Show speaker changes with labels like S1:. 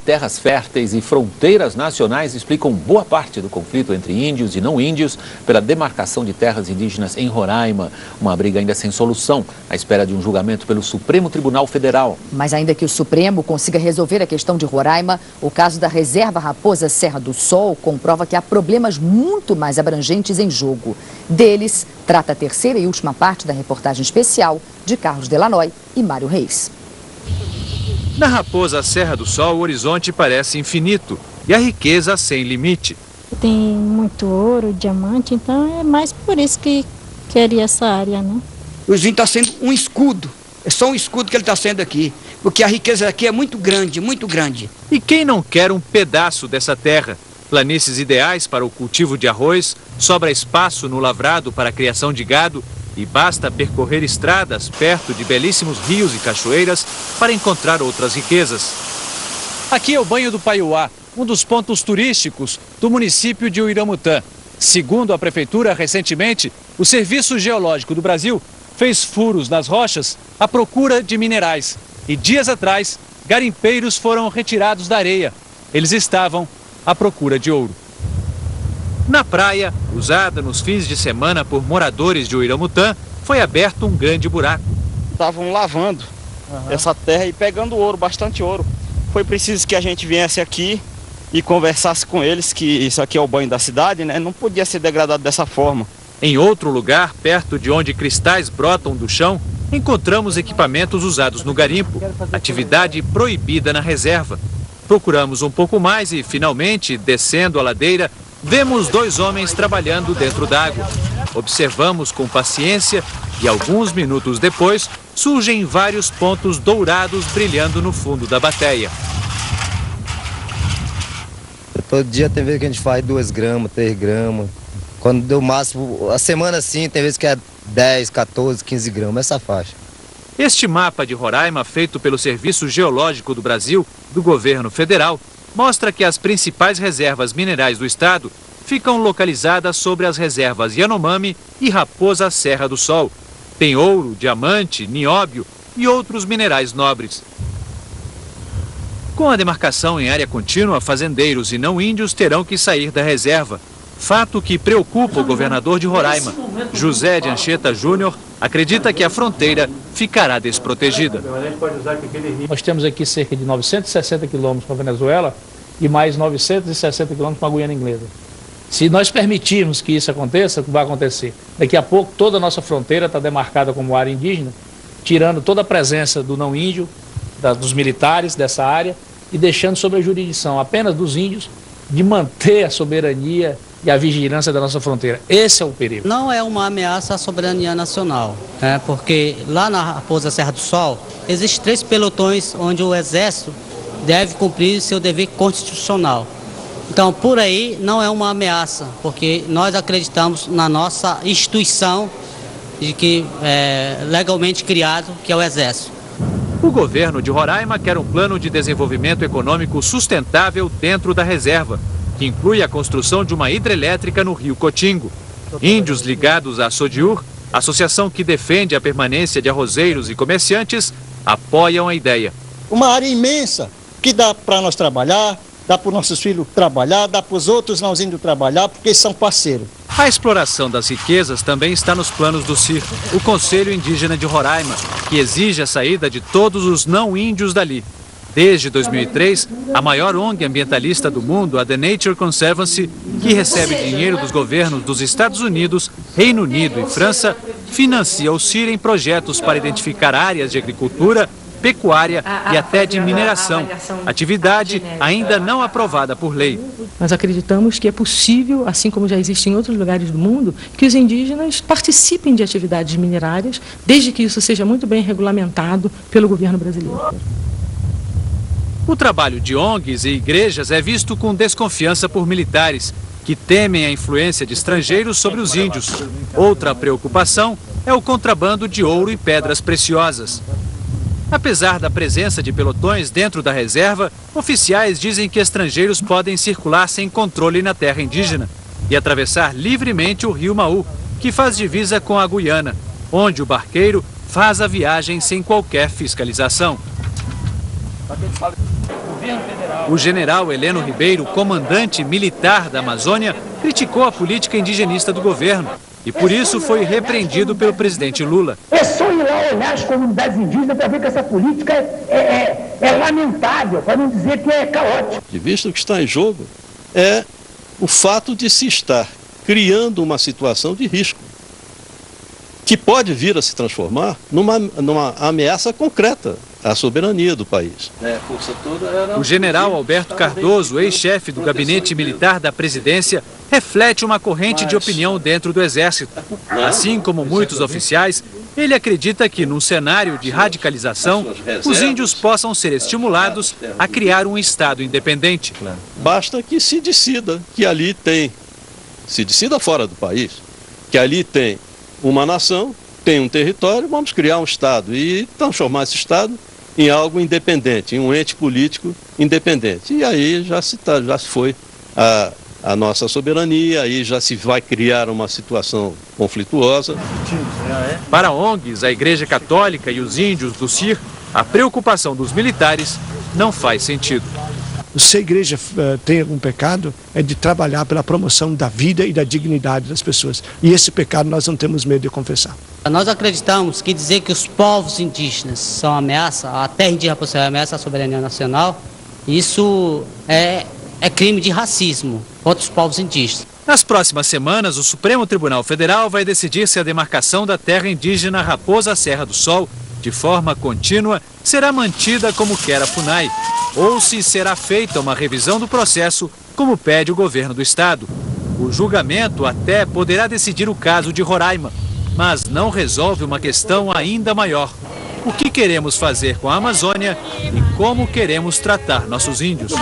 S1: Terras férteis e fronteiras nacionais explicam boa parte do conflito entre índios e não índios pela demarcação de terras indígenas em Roraima. Uma briga ainda sem solução, à espera de um julgamento pelo Supremo Tribunal Federal.
S2: Mas ainda que o Supremo consiga resolver a questão de Roraima, o caso da Reserva Raposa Serra do Sol comprova que há problemas muito mais abrangentes em jogo. Deles, trata a terceira e última parte da reportagem especial de Carlos Delanoy e Mário Reis.
S3: Na Raposa Serra do Sol, o horizonte parece infinito e a riqueza sem limite.
S4: Tem muito ouro, diamante, então é mais por isso que queria essa área, né?
S5: O Zinho está sendo um escudo, é só um escudo que ele está sendo aqui, porque a riqueza aqui é muito grande, muito grande.
S3: E quem não quer um pedaço dessa terra? Planícies ideais para o cultivo de arroz, sobra espaço no lavrado para a criação de gado e basta percorrer estradas perto de belíssimos rios e cachoeiras para encontrar outras riquezas. Aqui é o Banho do Paiuá, um dos pontos turísticos do município de Uiramutã. Segundo a prefeitura, recentemente, o Serviço Geológico do Brasil fez furos nas rochas à procura de minerais. E dias atrás, garimpeiros foram retirados da areia. Eles estavam à procura de ouro. Na praia, usada nos fins de semana por moradores de Uiramutã, foi aberto um grande buraco.
S6: Estavam lavando essa terra e pegando ouro, bastante ouro. Foi preciso que a gente viesse aqui e conversasse com eles, que isso aqui é o banho da cidade, né? Não podia ser degradado dessa forma.
S3: Em outro lugar, perto de onde cristais brotam do chão, encontramos equipamentos usados no garimpo, atividade proibida na reserva. Procuramos um pouco mais e, finalmente, descendo a ladeira, vemos dois homens trabalhando dentro d'água. Observamos com paciência e alguns minutos depois surgem vários pontos dourados brilhando no fundo da bateia.
S7: Todo dia tem vezes que a gente faz 2 gramas, 3 gramas. Quando deu máximo, a semana sim, tem vezes que é 10, 14, 15 gramas, essa faixa.
S3: Este mapa de Roraima, feito pelo Serviço Geológico do Brasil, do governo federal, mostra que as principais reservas minerais do estado ficam localizadas sobre as reservas Yanomami e Raposa Serra do Sol. Tem ouro, diamante, nióbio e outros minerais nobres. Com a demarcação em área contínua, fazendeiros e não índios terão que sair da reserva. Fato que preocupa o governador de Roraima. José de Anchieta Júnior acredita que a fronteira ficará desprotegida.
S8: Nós temos aqui cerca de 960 quilômetros com a Venezuela e mais 960 quilômetros com a Guiana Inglesa. Se nós permitirmos que isso aconteça, o que vai acontecer? Daqui a pouco toda a nossa fronteira está demarcada como área indígena, tirando toda a presença do não índio, dos militares dessa área e deixando sob a jurisdição apenas dos índios de manter a soberania e a vigilância da nossa fronteira. Esse é o perigo.
S9: Não é uma ameaça à soberania nacional, porque lá na Raposa Serra do Sol existem 3 pelotões onde o Exército deve cumprir seu dever constitucional. Então, por aí não é uma ameaça, porque nós acreditamos na nossa instituição de que legalmente criado, que é o Exército.
S3: O governo de Roraima quer um plano de desenvolvimento econômico sustentável dentro da reserva, que inclui a construção de uma hidrelétrica no Rio Cotingo. Índios ligados à Sodiur, associação que defende a permanência de arrozeiros e comerciantes, apoiam a ideia.
S10: Uma área imensa que dá para nós trabalhar, dá para os nossos filhos trabalhar, dá para os outros não indo trabalhar, porque são parceiros.
S3: A exploração das riquezas também está nos planos do CIR, o Conselho Indígena de Roraima, que exige a saída de todos os não índios dali. Desde 2003, a maior ONG ambientalista do mundo, a The Nature Conservancy, que recebe dinheiro dos governos dos Estados Unidos, Reino Unido e França, financia o CIR em projetos para identificar áreas de agricultura, pecuária e até de mineração, atividade ainda não aprovada por lei.
S11: Nós acreditamos que é possível, assim como já existe em outros lugares do mundo, que os indígenas participem de atividades minerárias, desde que isso seja muito bem regulamentado pelo governo brasileiro.
S3: O trabalho de ONGs e igrejas é visto com desconfiança por militares, que temem a influência de estrangeiros sobre os índios. Outra preocupação é o contrabando de ouro e pedras preciosas. Apesar da presença de pelotões dentro da reserva, oficiais dizem que estrangeiros podem circular sem controle na terra indígena e atravessar livremente o rio Maú, que faz divisa com a Guiana, onde o barqueiro faz a viagem sem qualquer fiscalização. O general Heleno Ribeiro, comandante militar da Amazônia, criticou a política indigenista do governo e, por isso, foi repreendido pelo presidente Lula.
S12: É só ir lá olhar as comunidades indígenas para ver que essa política é lamentável, para não dizer que é caótica.
S13: De vista, o que está em jogo é o fato de se estar criando uma situação de risco, que pode vir a se transformar numa ameaça concreta à soberania do país.
S3: O general Alberto Cardoso, ex-chefe do gabinete militar da presidência, reflete uma corrente de opinião dentro do Exército. Assim como muitos oficiais, ele acredita que, num cenário de radicalização, os índios possam ser estimulados a criar um Estado independente.
S13: Basta que se decida que ali tem, se decida fora do país, que ali tem uma nação, tem um território, vamos criar um Estado e transformar esse Estado em algo independente, em um ente político independente. E aí já se foi a nossa soberania, aí já se vai criar uma situação conflituosa.
S3: Para ONGs, a Igreja Católica e os índios do CIR, a preocupação dos militares não faz sentido.
S14: Se a igreja tem algum pecado, é de trabalhar pela promoção da vida e da dignidade das pessoas. E esse pecado nós não temos medo de confessar.
S9: Nós acreditamos que dizer que os povos indígenas são ameaça, a terra indígena é ameaça à soberania nacional, isso é crime de racismo contra os povos indígenas.
S3: Nas próximas semanas, o Supremo Tribunal Federal vai decidir se a demarcação da terra indígena Raposa Serra do Sol, de forma contínua, será mantida como quer a FUNAI, ou se será feita uma revisão do processo, como pede o governo do estado. O julgamento até poderá decidir o caso de Roraima, mas não resolve uma questão ainda maior. O que queremos fazer com a Amazônia e como queremos tratar nossos índios.